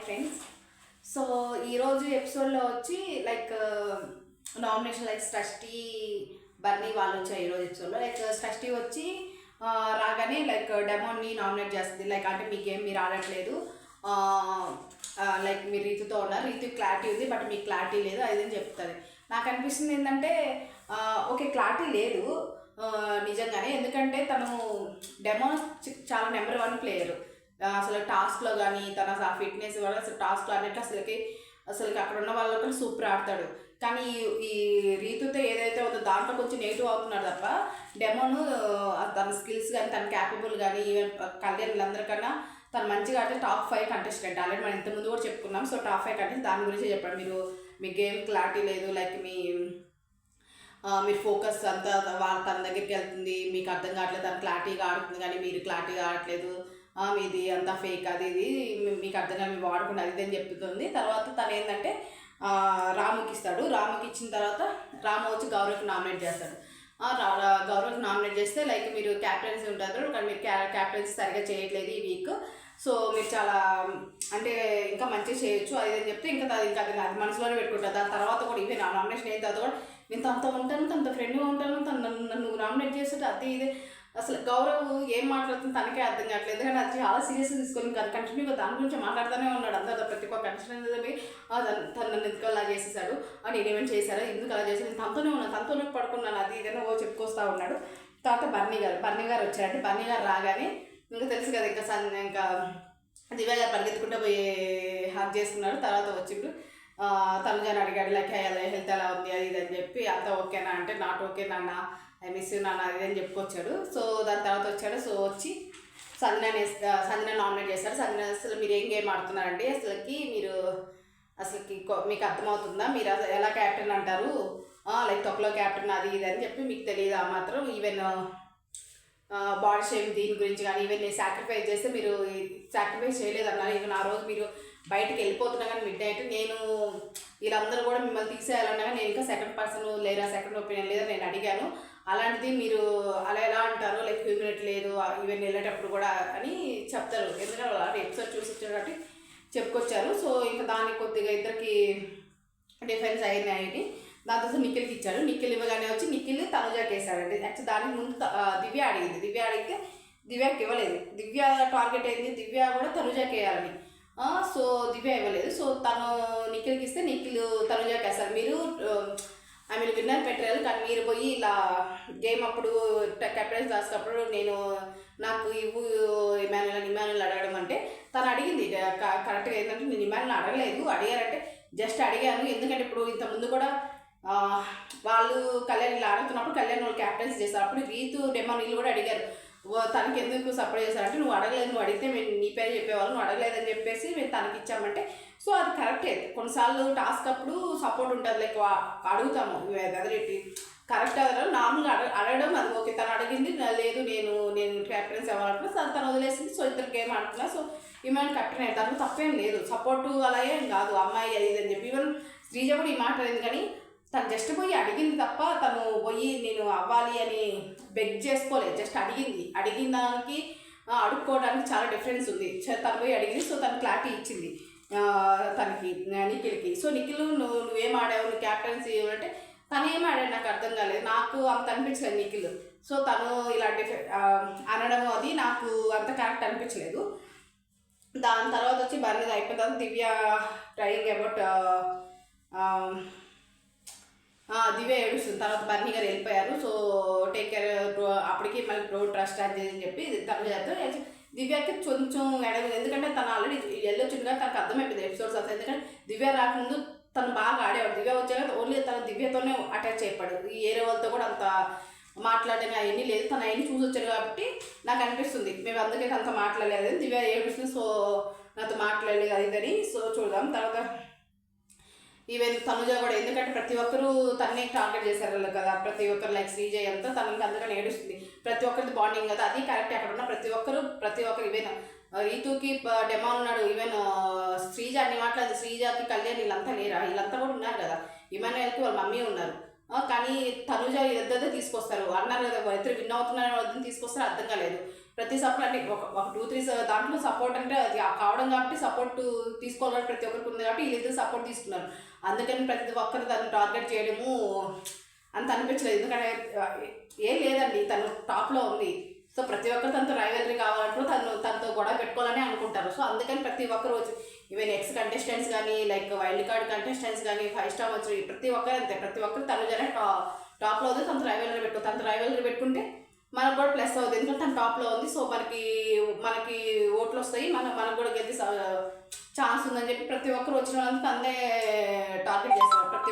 Friends. So ఈరోజు ఎపిసోడ్లో వచ్చి లైక్ నామినేషన్ లైక్ సృష్టి బర్నీ వాళ్ళు వచ్చారు ఈరోజు ఎపిసోడ్లో. లైక్ సృష్టి వచ్చి రాగానే లైక్ డెమోన్ని నామినేట్ చేస్తుంది. లైక్ అంటే మీకేం మీరు ఆడట్లేదు, లైక్ మీరు రీతుతో ఉన్నారు, రీతు క్లారిటీ ఉంది బట్ మీకు క్లారిటీ లేదు అదని చెప్తుంది. నాకు అనిపిస్తుంది ఏంటంటే ఓకే క్లారిటీ లేదు నిజంగానే, ఎందుకంటే తను డెమో చాలా నెంబర్ 1 ప్లేయరు. అసలు టాస్క్లో కానీ తన ఫిట్నెస్ వల్ల అసలు టాస్క్లో అన్నిట్లో అసలుకి అక్కడ ఉన్న వాళ్ళకి సూపర్ ఆడతాడు. కానీ ఈ రీతుతో ఏదైతే ఉందో దాంట్లో కొంచెం నెగిటివ్ అవుతున్నాడు తప్ప డెమోను తన స్కిల్స్ కానీ తన క్యాపబుల్ కానీ ఈవెన్ కళ్యాణ్ వీళ్ళందరికన్నా తను మంచిగా ఆడితే టాప్ 5 కంటెస్టెంట్. ఆల్రెడీ మనం ఇంతకుముందు కూడా చెప్పుకున్నాం. సో టాప్ 5 కంటెస్ట్ దాని గురించి చెప్పండి. మీ గేమ్ క్లారిటీ లేదు, లైక్ మీరు ఫోకస్ అంతా తన దగ్గరికి వెళ్తుంది, మీకు అర్థం కావట్లేదు, తను క్లారిటీగా ఆడుతుంది కానీ మీరు క్లారిటీగా ఆడట్లేదు, మీది అంతా ఫేక్, అది ఇది మీకు అర్థం కాదు, మీరు వాడకుండా అది ఇది అని చెప్తుంది. తర్వాత తను ఏంటంటే రాముకి ఇస్తాడు. రాముకి ఇచ్చిన తర్వాత రాము వచ్చి గౌరవ్కి నామినేట్ చేస్తాడు. గౌరవ్కి నామినేట్ చేస్తే లైక్ మీరు క్యాప్టెన్సీ ఉంటారు కానీ మీరు క్యాప్టెన్సీ సరిగా చేయట్లేదు ఈ వీక్, సో మీరు చాలా అంటే ఇంకా మంచిగా చేయొచ్చు అది అని చెప్తే ఇంకా అది మనసులోనే పెట్టుకుంటారు. దాని తర్వాత కూడా ఇవే నా నామినేషన్ అయిన తర్వాత కూడా నేను తనతో ఉంటాను, తనతో ఫ్రెండ్గా ఉంటాను, నన్ను నామినేట్ చేస్తుంటే అది ఇది అసలు గౌరవ్ ఏం మాట్లాడుతుంది తనకే అర్థం కావట్లేదు. కానీ అది చాలా సీరియస్గా తీసుకొని కంటిన్యూగా దాని గురించి మాట్లాడుతూనే ఉన్నాడు. అందరూ ప్రతి ఒక్క కంటెస్టెంట్ తను నన్ను ఎందుకు అలా చేసేసాడు, నేనేమైనా చేశారా, ఎందుకు అలా చేశాను, నేను తనతోనే పడుకున్నాను, అది ఇదైనా చెప్పుకొస్తూ ఉన్నాడు. తర్వాత బర్నీ గారు వచ్చారంటే బర్నీ గారు రాగానే ఇంకా తెలుసు కదా ఇంకా దివ్య గారు పరిగెత్తుకుంటూ పోయి హక్ చేసుకున్నాడు. తర్వాత వచ్చిండు తనుజాని అడిగాడు లైక్ హెల్త్ ఎలా ఉంది అది ఇది అని చెప్పి, అంతా ఓకేనా అంటే నాట్ ఓకే నాన్న, ఐ మిస్ యూ నాన్న అది అని చెప్పుకొచ్చాడు. సో దాని తర్వాత వచ్చాడు. సో వచ్చి సంజన నామినేట్ చేశాడు. సంజన అసలు మీరు ఏం గేమ్ ఆడుతున్నారండి, అసలుకి మీకు అర్థమవుతుందా, మీరు ఎలా క్యాప్టెన్ అంటారు, లైక్ తొక్కలో క్యాప్టెన్ అది ఇది అని చెప్పి మీకు తెలియదు ఆ మాత్రం, ఈవెన్ బాడీ షేమ్ దీని గురించి కానీ ఈవెన్ నేను సాక్రిఫైస్ చేస్తే మీరు సాక్రిఫైస్ చేయలేదన్నారు. ఈవెన్ ఆ రోజు మీరు బయటకు వెళ్ళిపోతున్నా కానీ మిడ్ నైట్ నేను వీళ్ళందరూ కూడా మిమ్మల్ని తీసేయాలన్నా కానీ నేను ఇంకా సెకండ్ పర్సన్ లేదా సెకండ్ ఒపీనియన్ లేదా నేను అడిగాను, అలాంటిది మీరు అలా ఎలా అంటారు, లైక్ హ్యూమినిటీ లేదు ఈవెన్ వెళ్ళేటప్పుడు కూడా అని చెప్తారు. ఎందుకంటే వాళ్ళు ఎపిసోడ్ చూసి వచ్చారు కాబట్టి చెప్పుకొచ్చారు. సో ఇంకా దాన్ని కొద్దిగా ఇద్దరికి డిఫరెన్స్ అయినాయి. దాని తర్వాత నిఖిల్కి ఇచ్చాడు. నిఖిల్ ఇవ్వగానే వచ్చి నిఖిల్ తనుజాకి వేసాడండి. యాక్చువల్ దానికి ముందు దివ్య అడిగితే దివ్యకి ఇవ్వలేదు. దివ్య టార్గెట్ అయింది, దివ్య కూడా తనుజాకి వేయాలని, సో దివ్య ఇవ్వలేదు. సో తను నిఖిల్కి ఇస్తే నిఖిల్ తనుజాకి వేస్తారు. మీరు విన్నర్ పెట్టారు కానీ మీరు పోయి ఇలా గేమ్ అప్పుడు కెప్టెన్స్ రాసినప్పుడు నాకు ఇమానుయల్ అడగడం అంటే తను అడిగింది కరెక్ట్గా ఏంటంటే నేను ఇమానుయల్ అడగలేదు, అడిగారంటే జస్ట్ అడిగాను. ఎందుకంటే ఇప్పుడు ఇంతకుముందు కూడా వాళ్ళు కళ్యాణ్ ఇలా ఆడుతున్నప్పుడు కళ్యాణ్ వాళ్ళు క్యాప్టెన్సీ చేస్తారు. అప్పుడు రీతు డెమో నీళ్ళు కూడా అడిగారు తనకి ఎందుకు సపోర్ట్ చేశారంటే నువ్వు అడగలేదు, నువ్వు అడిగితే మేము నీ పేరు చెప్పేవాళ్ళు, నువ్వు అడగలేదని చెప్పేసి మేము తనకి ఇచ్చామంటే సో అది కరెక్టే. కొన్నిసార్లు టాస్క్ అప్పుడు సపోర్ట్ ఉంటుంది, లైక్ అడుగుతాము అదరేటి కరెక్ట్ అవ్వడం నార్మల్గా అడగడం అది ఓకే. తను అడిగింది లేదు నేను క్యాప్టెన్స్ అవ్వాలంటున్నా తను వదిలేసింది. సో ఇద్దరు గేమ్ ఆడుతున్నా, సో ఈమెన్ కెప్టెన్ అయితే దాంట్లో తప్పేం లేదు, సపోర్టు అలాగే ఏం కాదు అమ్మాయి అది అని చెప్పి. ఈవెన్ శ్రీజ కూడా ఈ మాట అయింది కానీ తను జస్ట్ పోయి అడిగింది తప్ప తను పోయి నేను అవ్వాలి అని బెగ్ చేసుకోలేదు, జస్ట్ అడిగిన దానికి అడుక్కోవడానికి చాలా డిఫరెన్స్ ఉంది. తను పోయి అడిగింది, సో తను క్లారిటీ ఇచ్చింది తనకి నిఖిల్కి. సో నిఖిల్ నువ్వేం ఆడావు, నువ్వు క్యాప్టెన్సీ అంటే తను ఏం ఆడాడు నాకు అర్థం కాలేదు, నాకు అంత అనిపించలేదు నిఖిల్. సో తను ఇలా అనడం అది నాకు అంత కరెక్ట్ అనిపించలేదు. దాని తర్వాత వచ్చి బర్నీ అయిపోయిన తర్వాత దివ్య ట్రైయింగ్ అబౌట్ దివ్య ఏడుస్తుంది. తర్వాత బర్నీ గారు వెళ్ళిపోయారు. సో టేక్ కేర్ అప్పటికి మళ్ళీ ట్రస్ట్ అని చెప్పి తను చేస్తారు. దివ్యకి కొంచెం ఎడగదు, ఎందుకంటే తను ఆల్రెడీ వెళ్ళొచ్చింది కదా తనకు అర్థమైపోయింది ఎపిసోడ్స్ అసలు. ఎందుకంటే దివ్య రాకముందు తను బాగా ఆడేవాడు, దివ్య వచ్చాక ఓన్లీ తను దివ్యతోనే అటాచ్ అయిపోయాడు, ఈ ఏరే వాళ్ళతో కూడా అంత మాట్లాడడం అవన్నీ లేదు. తను అవన్నీ చూసి వచ్చాడు కాబట్టి నాకు అనిపిస్తుంది మేము అందుకే తనతో మాట్లాడలేదు, దివ్య ఏడుస్తుంది సో నాతో మాట్లాడలేదు అది ఇదని. సో చూద్దాం. తర్వాత ఈవెన్ తనుజ కూడా, ఎందుకంటే ప్రతి ఒక్కరు తన్నే టార్గెట్ చేశారు కదా, ప్రతి ఒక్కరు లైక్ శ్రీజ అంతా తనకి అందుకని ఏడుస్తుంది. ప్రతి ఒక్కరిది బాండింగ్ కదా, అది కరెక్ట్. అక్కడ ఉన్న ప్రతి ఒక్కరు ఈవెన్ రీతుకి డెమో ఉన్నాడు, ఈవెన్ శ్రీజ అన్ని మాట్లాడింది, శ్రీజకి కళ్యాణ్ వీళ్ళంతా లేరా, వీళ్ళంతా కూడా ఉన్నారు కదా, ఇమానుయల్కి వాళ్ళ మమ్మీ ఉన్నారు. కానీ తనుజ ఇద్దరు తీసుకొస్తారు అన్నారు కదా, ఇద్దరు విన్ అవుతున్నారు వద్దని తీసుకొస్తారు, అర్థం కాలేదు. ప్రతి సపోర్ట్ అంటే ఒక 2-3 దాంట్లో సపోర్ట్ అంటే అది కావడం కాబట్టి సపోర్ట్ తీసుకోవాలని ప్రతి ఒక్కరికి ఉంది కాబట్టి వీళ్ళిద్దరు సపోర్ట్ తీసుకున్నారు. అందుకని ప్రతి ఒక్కరు తను టార్గెట్ చేయడము అంత అనిపించలేదు. ఎందుకంటే ఏం లేదండి, తను టాప్లో ఉంది. సో ప్రతి ఒక్కరు తనతో రైవలరీ కావాలంటూ తనతో గొడవ పెట్టుకోవాలని అనుకుంటారు. సో అందుకని ప్రతి ఒక్కరు వచ్చి ఈవెన్ ఎక్స్ కంటెస్టెంట్స్ కానీ, లైక్ వైల్డ్ కార్డ్ కంటెస్టెంట్స్ కానీ, 5 స్టార్ వచ్చి ప్రతి ఒక్కరు అంతే. ప్రతి ఒక్కరు తనుజనే టాప్లో ఉంది. తనతో రైవలరీ పెట్టుకుంటే మనకు కూడా ప్లస్ అవుతుంది. ఎందుకంటే తను టాప్లో ఉంది. సో మనకి ఓట్లు వస్తాయి, మనకు కూడా గెలిచే ఛాన్స్ ఉందని చెప్పి ప్రతి ఒక్కరు వచ్చిన వాళ్ళకి తనే టార్గెట్ చేస్తారు. ప్రతి